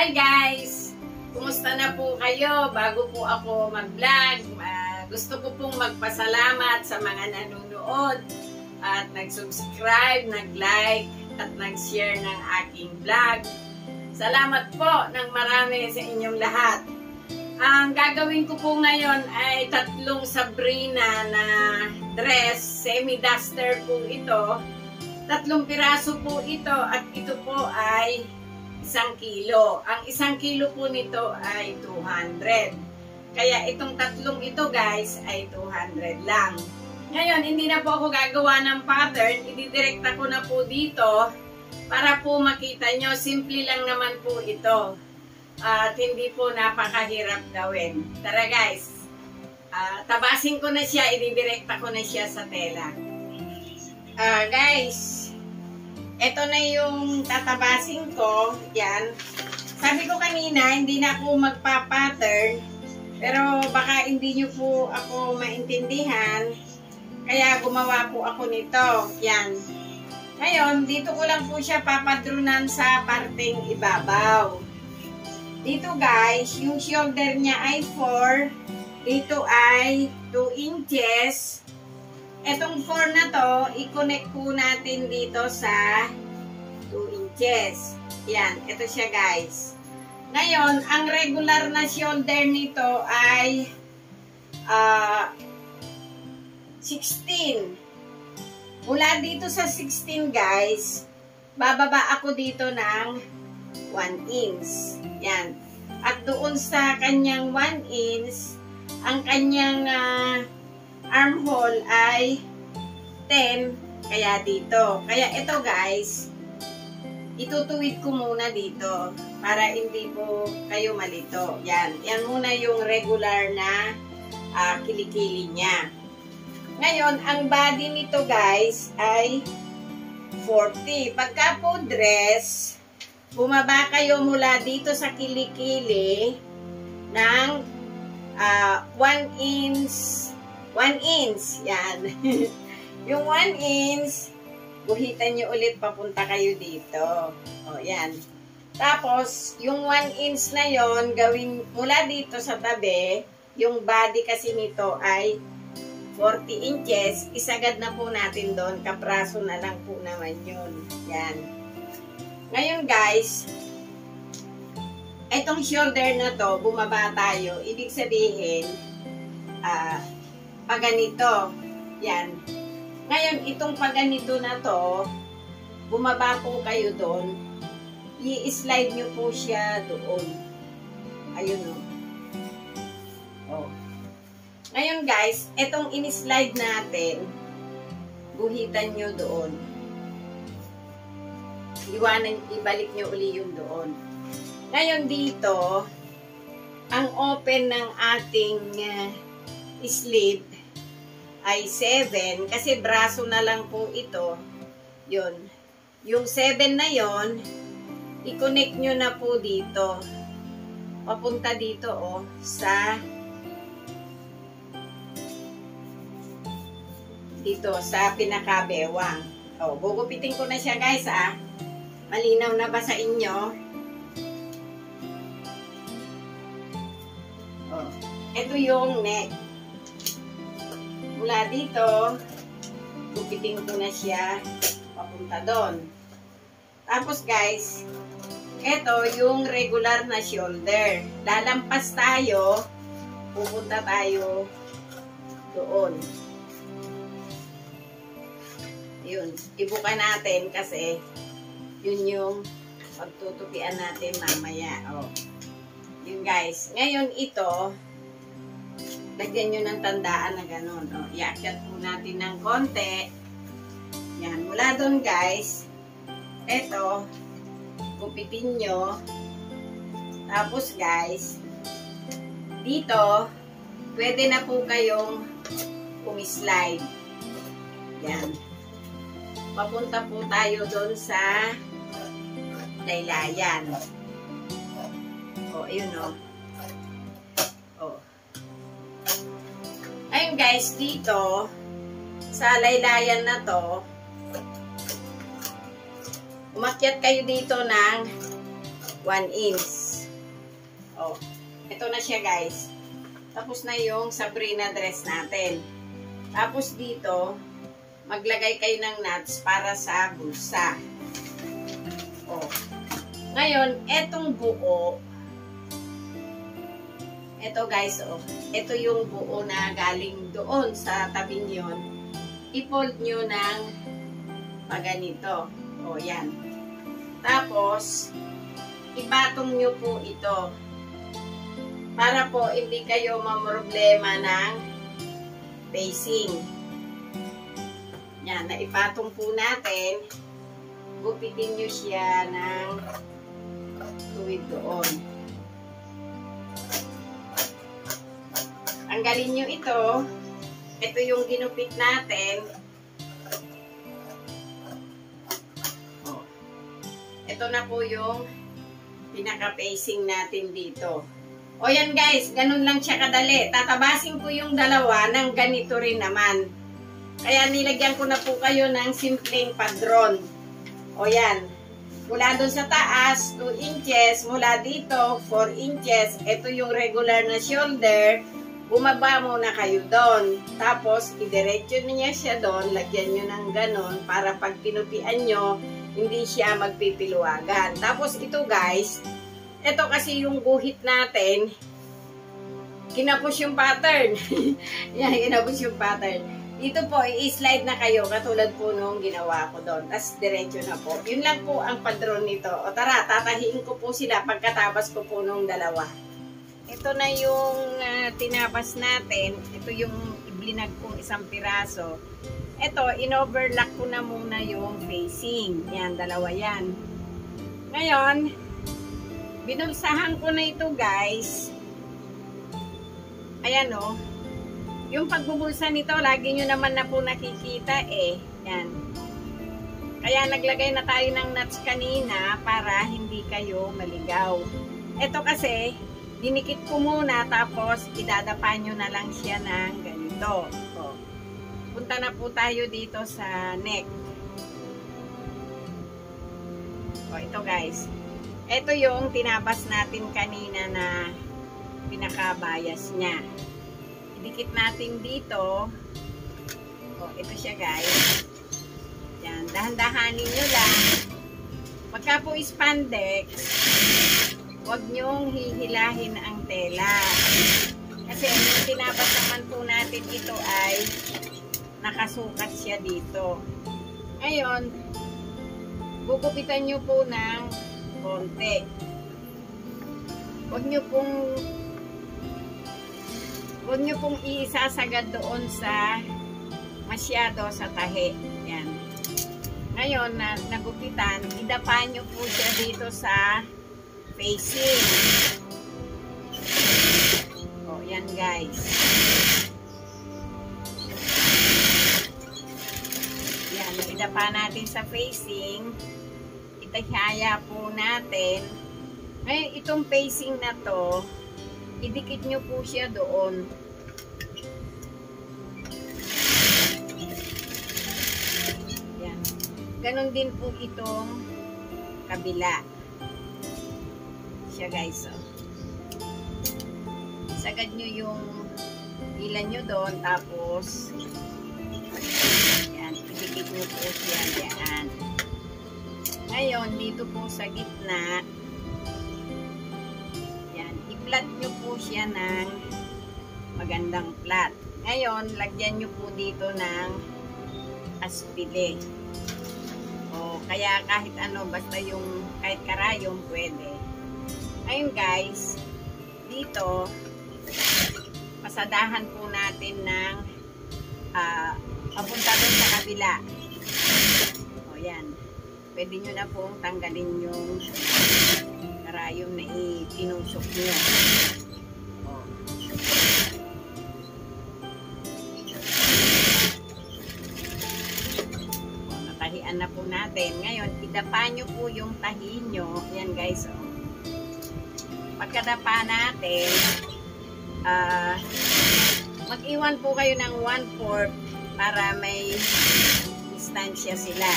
Hi guys! Kumusta na po kayo? Bago po ako mag-vlog, gusto ko pong magpasalamat sa mga nanonood at nag-subscribe, nag-like at nag-share ng aking vlog. Salamat po ng marami sa inyong lahat. Ang gagawin ko po ngayon ay 3 Sabrina na dress, semi-duster po ito. 3 piraso po ito at ito po ay 1 kilo. Ang 1 kilo po nito ay 200. Kaya itong 3 ito guys ay 200 lang. Ngayon, hindi na po ako gagawa ng pattern. Ididirekta ko na po dito para po makita nyo. Simple lang naman po ito. At hindi po napakahirap gawin. Tara guys. Tabasin ko na siya. Ididirekta ko na siya sa tela. Guys. Ito na yung tatabasin ko. Yan. Sabi ko kanina, hindi na ako magpa-pattern. Pero baka hindi nyo po ako maintindihan. Kaya gumawa po ako nito. Yan. Ngayon, dito ko lang po siya papadrunan sa parteng ibabaw. Dito guys, yung shoulder niya ay 4. Dito ay 2 inches. Etong 4 na to, i-connect po natin dito sa 2 inches. Yan, ito siya guys. Ngayon, ang regular na shoulder nito ay 16. Mula dito sa 16 guys, bababa ako dito ng 1 inch. Yan. At doon sa kanyang 1 inch, ang kanyang armhole ay 10, kaya dito. Kaya ito guys, itutuwid ko muna dito para hindi po kayo malito. Yan. Yan muna yung regular na kilikili niya. Ngayon, ang body nito guys ay 40. Pagka po dress, bumaba kayo mula dito sa kilikili ng 1 inch. 1 inch. Yan. Yung 1 inch, guhitan nyo ulit papunta kayo dito. O, yan. Tapos, yung 1 inch na yon gawin mula dito sa tabi, yung body kasi nito ay 40 inches. Isagad na po natin doon. Kapraso na lang po naman yun. Yan. Ngayon guys, itong shoulder na to, bumaba tayo. Ibig sabihin, paganito. Yan. Ngayon, itong paganito na to, bumaba po kayo doon. I-slide nyo po siya doon. Ayun o. Oh. Ngayon guys, itong in-slide natin, guhitan nyo doon. Ibalik nyo uli yung doon. Ngayon dito, ang open ng ating sleeve ay 7 kasi braso na lang po ito. Yun. Yung 7 na yon, i-connect nyo na po dito. Papunta dito sa pinakabewang. Gugupitin ko na siya guys Malinaw na ba sa inyo? Ito yung neck. Mula dito, gupitin ko na siya papunta doon. Tapos guys, ito yung regular na shoulder. Lalampas tayo, pupunta tayo doon. Yun, ibuka natin kasi yun yung pagtutupian natin mamaya. Yun guys. Ngayon ito, lagyan nyo ng tandaan na gano'n. Iakyat po natin ng konti. Yan. Mula doon guys, ito, gupitin nyo. Tapos guys, dito, pwede na po kayong umislide. Yan. Papunta po tayo doon sa laylayan. Ayun Ayun guys, dito sa laylayan na to, umakyat kayo dito ng 1 inch. Oh, ito na siya guys. Tapos na yung Sabrina dress natin. Tapos dito, maglagay kayo ng nuts para sa bulsa. Oh. Ngayon, etong buo, ito guys, oh, ito yung buo na galing doon sa tabi nyo. I-fold nyo ng paganito. O, yan. Tapos, ipatong nyo po ito. Para po, hindi kayo mamroblema ng facing. Yan, naipatong po natin. Gupitin nyo siya ng tuwid doon. Tanggalin nyo ito. Ito yung ginupit natin. Oh. Ito na po yung pinaka-facing natin dito. O yan guys, ganun lang siya kadali. Tatabasin ko yung dalawa ng ganito rin naman. Kaya nilagyan ko na po kayo ng simpleng padron. O yan. Mula doon sa taas, 2 inches. Mula dito, 4 inches. Ito yung regular na shoulder. Bumaba muna kayo doon. Tapos, idiretso niya siya doon. Lagyan nyo ng ganon para pag pinupian nyo, hindi siya magpipiluwagan. Tapos, ito guys, ito kasi yung guhit natin, kinapos yung pattern. Yan, kinapos yung pattern. Dito po, i-slide na kayo katulad po nung ginawa ko doon. Tapos, diretso na po. Yun lang po ang padron nito. O tara, tatahiin ko po sila pagkatabas ko po nung dalawa. Ito na yung tinabas natin. Ito yung iblinag kong isang piraso. Ito, in-overlock ko na muna yung facing. Yan, dalawa yan. Ngayon, binulsahan ko na ito guys. Ayan o. Yung pagbubulsa nito, lagi nyo naman na po nakikita eh. Yan. Kaya naglagay na tayo ng nuts kanina para hindi kayo maligaw. Ito kasi, dinikit ko muna tapos idadapa nyo na lang siya ng ganito. So, punta na po tayo dito sa neck. O, ito guys. Ito yung tinabas natin kanina na pinakabayas niya. Idikit natin dito. O, ito siya guys. Yan, dahan-dahanin nyo lang. Pagka po spandex, huwag nyong hihilahin ang tela. Kasi yung tinabas naman po natin ito ay nakasukat siya dito. Ngayon, gugupitan nyo po ng konti. Huwag nyo pong iisasagad doon sa masyado sa tahi. Yan. Ngayon, nagupitan, idapa nyo po siya dito sa facing. O, yan guys. Yan, idapa natin sa facing. Itahaya po natin. Ngayon, itong facing na to, idikit nyo po siya doon. Yan. Ganon din po itong kabila. Siya guys, oh. Sagad nyo yung ilan nyo doon, tapos yan, idikit nyo po siya yan. Ngayon, dito po sa gitna, yan, i-flat nyo po siya ng magandang flat. Ngayon, lagyan nyo po dito ng aspile. O, kaya kahit ano, basta yung kahit karayom pwede. Ayun guys, dito, pasadahan po natin ng papunta doon sa kabila. O yan, pwede nyo na pong tanggalin yung karayom na itinusok nyo. O. O, natahian na po natin. Ngayon, idapa nyo po yung tahi nyo. Yan guys, o. Pagkadapa natin, mag-iwan po kayo ng 1/4 para may distansya sila.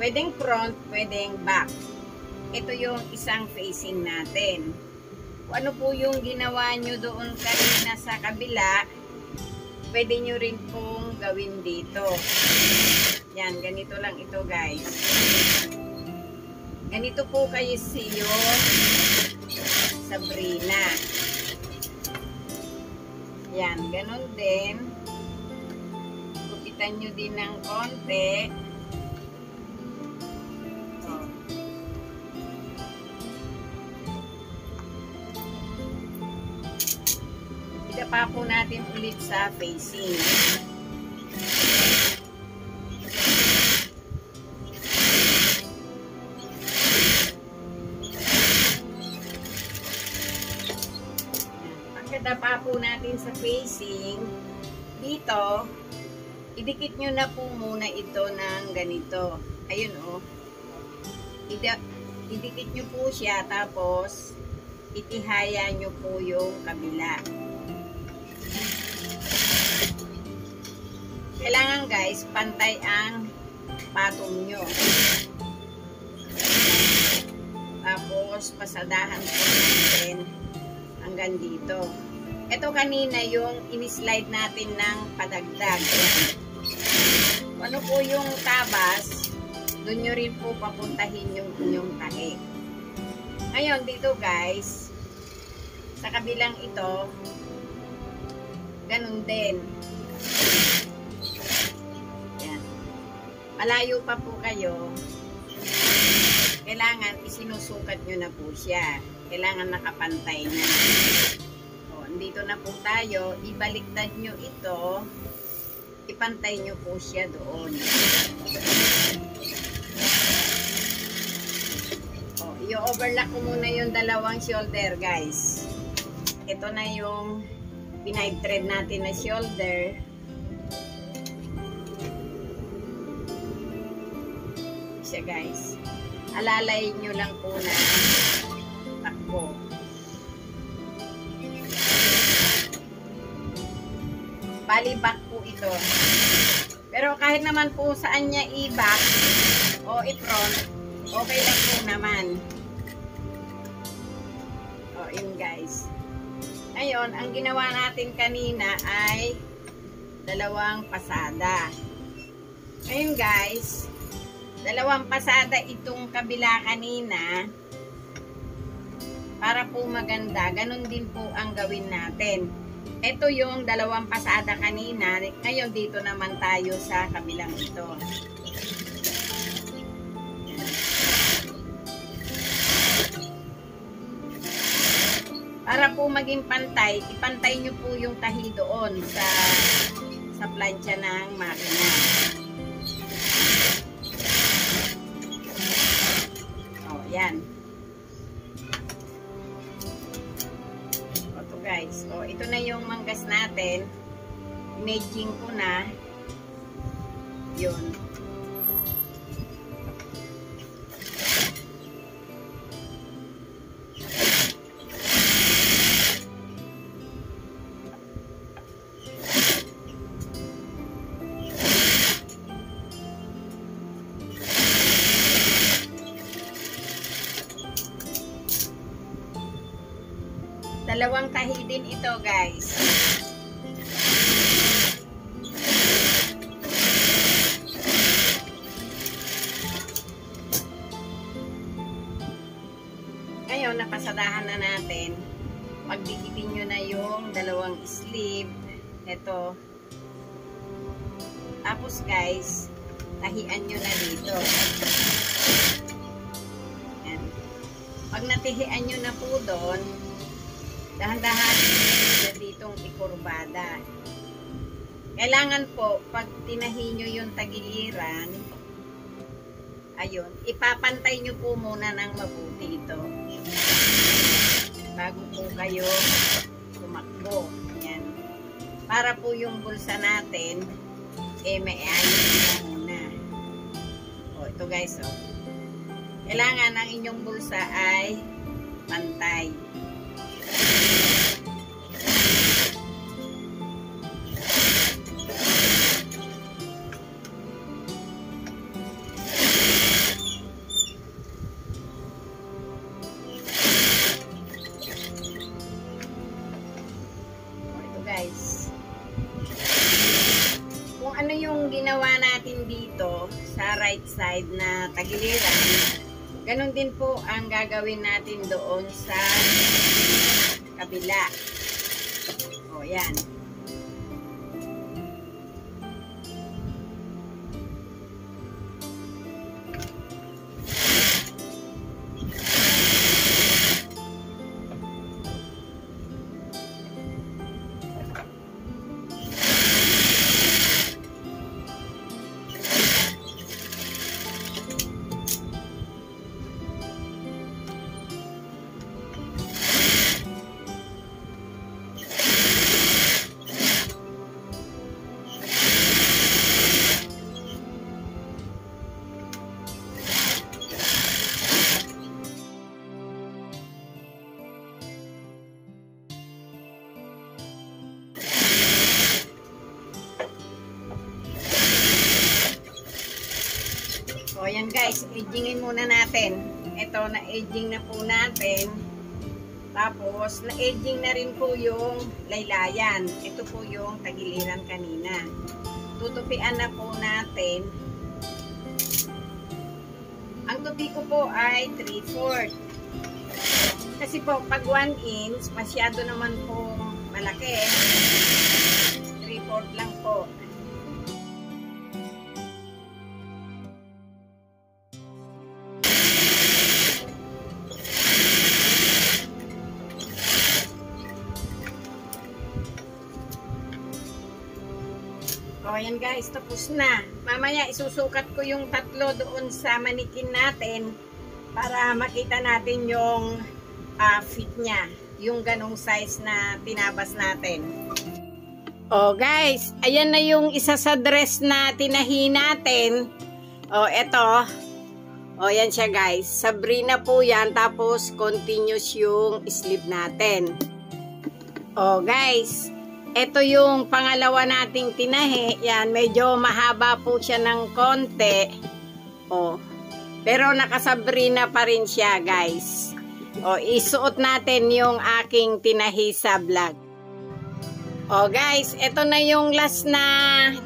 Pwedeng front, pwedeng back. Ito yung isang facing natin. Kung ano po yung ginawa nyo doon kanina sa kabila, pwede nyo rin pong gawin dito. Yan, ganito lang ito guys. Ganito po kayo siyo Sabrina. Yan, ganun din. Gupitan nyo din ng konti. Idapa po natin ulit sa facing. Pagkadapa po natin sa facing, dito, idikit nyo na po muna ito ng ganito. Ayun o. Idikit nyo po siya, tapos itihaya nyo po yung kabila. Kailangan guys, pantay ang patong nyo. Tapos, pasadahan po natin hanggang dito. Ito kanina yung in-slide natin ng padagdag. Ano po yung tabas, doon nyo rin po papuntahin yung inyong tahi. Ngayon, dito guys, sa kabilang ito, ganun din. Malayo pa po kayo, kailangan isinusukat nyo na po siya. Kailangan nakapantay na. O, dito na po tayo, ibaliktad nyo ito, ipantay nyo po siya doon. O, i-overlock ko muna yung dalawang shoulder guys. Ito na yung pinide thread natin na shoulder. Guys, alalay nyo lang po na takbo. Bali back po ito, pero kahit naman po saan niya i-back o i-front, okay lang po naman. O yun guys. Ngayon, ang ginawa natin kanina ay dalawang pasada. Ngayon guys, dalawang pasada itong kabila kanina para po maganda. Ganun din po ang gawin natin. Ito yung dalawang pasada kanina. Ngayon dito naman tayo sa kabilang ito. Para po maging pantay, ipantay nyo po yung tahi doon sa plancha ng makina. Yan. Ito guys. O, ito na yung manggas natin. Imaging ko na. Yun. Dalawang tahi din ito guys. Ngayon, napasadahan na natin. Pagdikitin nyo na yung dalawang sleeve. Ito. Tapos guys, tahian nyo na dito. Yan. Pag natihian nyo na po doon, dahan-dahan na ditong ikurbada. Kailangan po, pag tinahi nyo yung tagiliran, ayun, ipapantay nyo po muna ng mabuti ito. Bago po kayo tumakbo. Yan. Para po yung bulsa natin, may ayos na muna. O, ito guys, o. Kailangan ang inyong bulsa ay pantay. side na tagiliran, ganun din po ang gagawin natin doon sa kabila. O, yan. O, yan guys, edgingin muna natin. Ito, na-edging na po natin. Tapos, na-edging na rin po yung laylayan. Ito po yung tagiliran kanina. Tutupian na po natin. Ang tupi ko po ay 3/4. Kasi po, pag 1 inch, masyado naman po malaki. 3/4 lang po. O, yan guys, tapos na. Mamaya isusukat ko yung tatlo doon sa manikin natin para makita natin yung fit niya. Yung ganong size na tinabas natin. O guys, ayan na yung isa sa dress na tinahi natin. O, eto. O, yan siya guys. Sabrina po yan. Tapos, continuous yung sleeve natin. O guys, ito yung pangalawa nating tinahi. Yan, medyo mahaba po siya ng konti. O, pero nakasabrina pa rin siya, guys. O, isuot natin yung aking tinahi sa vlog. O, guys, ito na yung last na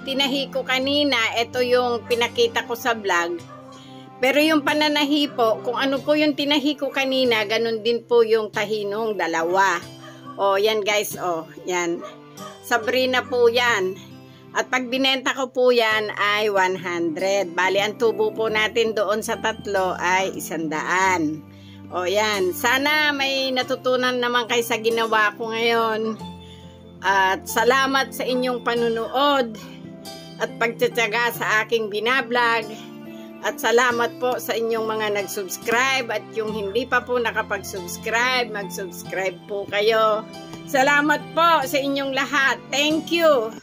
tinahi ko kanina. Ito yung pinakita ko sa vlog. Pero yung pananahi po, kung ano po yung tinahi ko kanina, ganun din po yung tahinong dalawa. O, yan guys, o, yan. Sabrina po yan. At pag binenta ko po yan ay 100. Bali, ang tubo po natin doon sa tatlo ay 100. O yan. Sana may natutunan naman kayo sa ginawa ko ngayon. At salamat sa inyong panunood at pagtsatsaga sa aking binablog. At salamat po sa inyong mga nag-subscribe at yung hindi pa po nakapag-subscribe, mag-subscribe po kayo. Salamat po sa inyong lahat. Thank you!